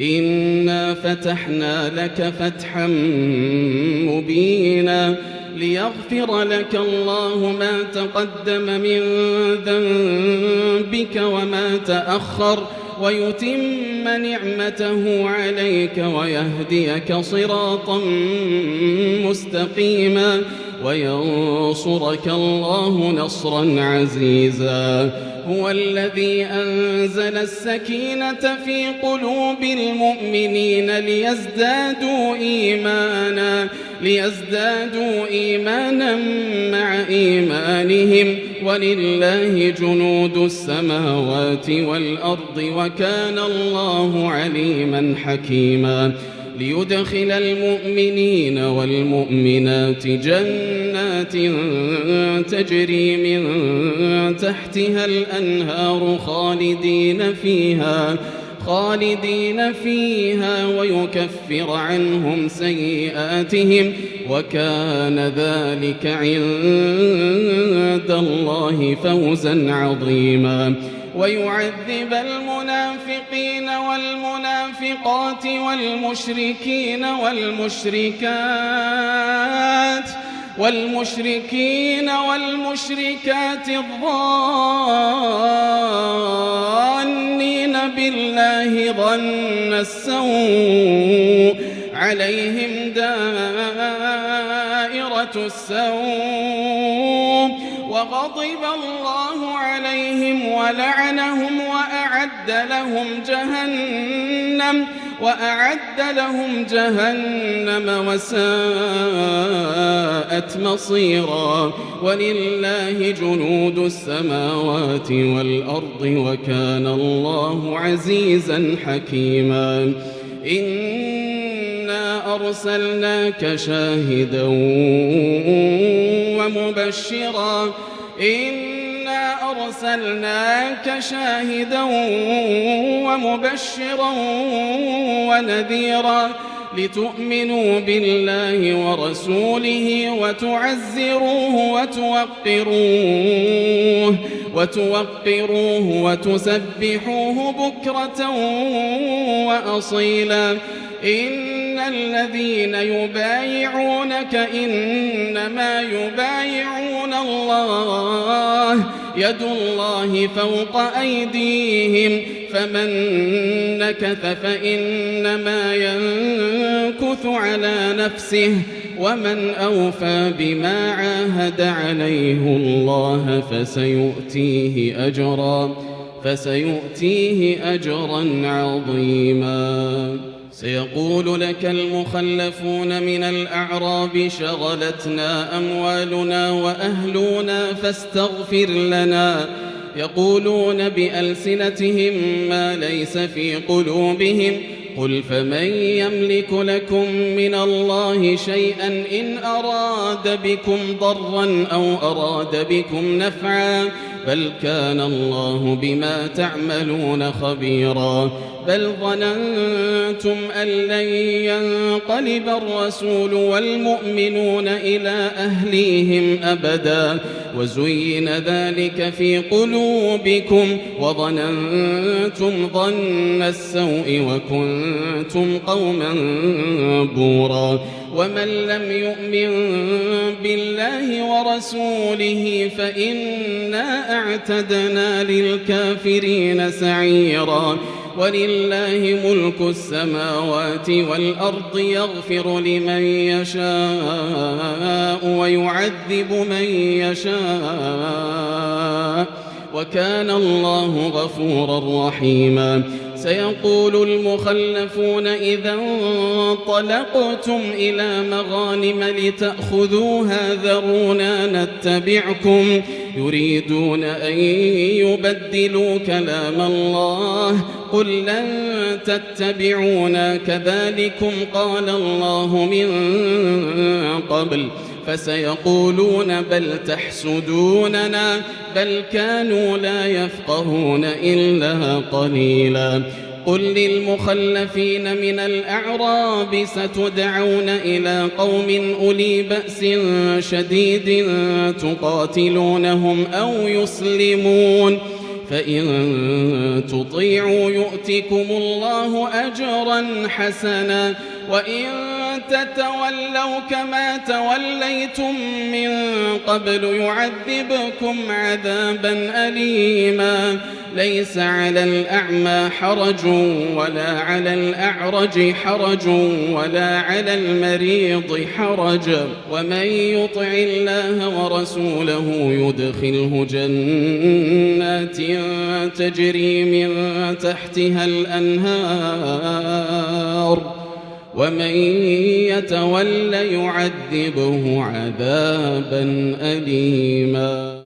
إنا فتحنا لك فتحا مبينا ليغفر لك الله ما تقدم من ذنبك وما تأخر ويتم نعمته عليك ويهديك صراطا مستقيما وينصرك الله نصرا عزيزا. هو الذي أنزل السكينة في قلوب المؤمنين ليزدادوا إيمانا مع إيمانهم ولله جنود السماوات والأرض وكان الله عليما حكيما. ليدخل المؤمنين والمؤمنات جنات تجري من تحتها الأنهار خالدين فيها ويكفر عنهم سيئاتهم وكان ذلك عند الله فوزا عظيما. ويعذب المنافقين والمنافقات والمشركين والمشركات الظانين بالله ظن السوء عليهم دائرة السوء وغضب الله عليهم ولعنهم وأعد لهم جهنم وساءت مصيرا. ولله جنود السماوات والأرض وكان الله عزيزا حكيما. إنا أرسلناك شاهدا ومبشرا ونذيرا لتؤمنوا بالله ورسوله وتوقروه وتسبحوه بكرة وأصيلا. إن الذين يبايعونك إنما يبايعون الله يد الله فوق أيديهم فمن نكث فإنما ينكث على نفسه ومن أوفى بما عاهد عليه الله فسيؤتيه أجرا عظيما. سيقول لك المخلفون من الأعراب شغلتنا أموالنا وأهلنا فاستغفر لنا يقولون بألسنتهم ما ليس في قلوبهم قل فمن يملك لكم من الله شيئا إن أراد بكم ضرا أو أراد بكم نفعا بل كان الله بما تعملون خبيرا. بل ظننتم أن لن ينقلب الرسول والمؤمنون إلى أهليهم أبدا وزين ذلك في قلوبكم وظننتم ظن السوء وكنتم قوما بورا. ومن لم يؤمن بالله ورسوله فإنا أعتدنا للكافرين سعيرا. ولله ملك السماوات والأرض يغفر لمن يشاء ويعذب من يشاء وكان الله غفورا رحيما. سيقول المخلفون إذا انطلقتم إلى مغانم لتأخذوها ذرونا نتبعكم يريدون أن يبدلوا كلام الله قل لن تتبعونا كذلكم قال الله من قبل فسيقولون بل تحسدوننا بل كانوا لا يفقهون إلا قليلا. قل للمخلفين من الأعراب ستدعون إلى قوم أولي بأس شديد تقاتلونهم أو يسلمون فإن تطيعوا يؤتكم الله أجرا حسنا وإن تتولوا كما توليتم من قبل يعذبكم عذابا أليما ليس على الأعمى حرج ولا على الأعرج حرج ولا على المريض حرج ومن يطع الله ورسوله يدخله جنات تجري من تحتها الأنهار ومن يتول يعذبه عذابا أليما.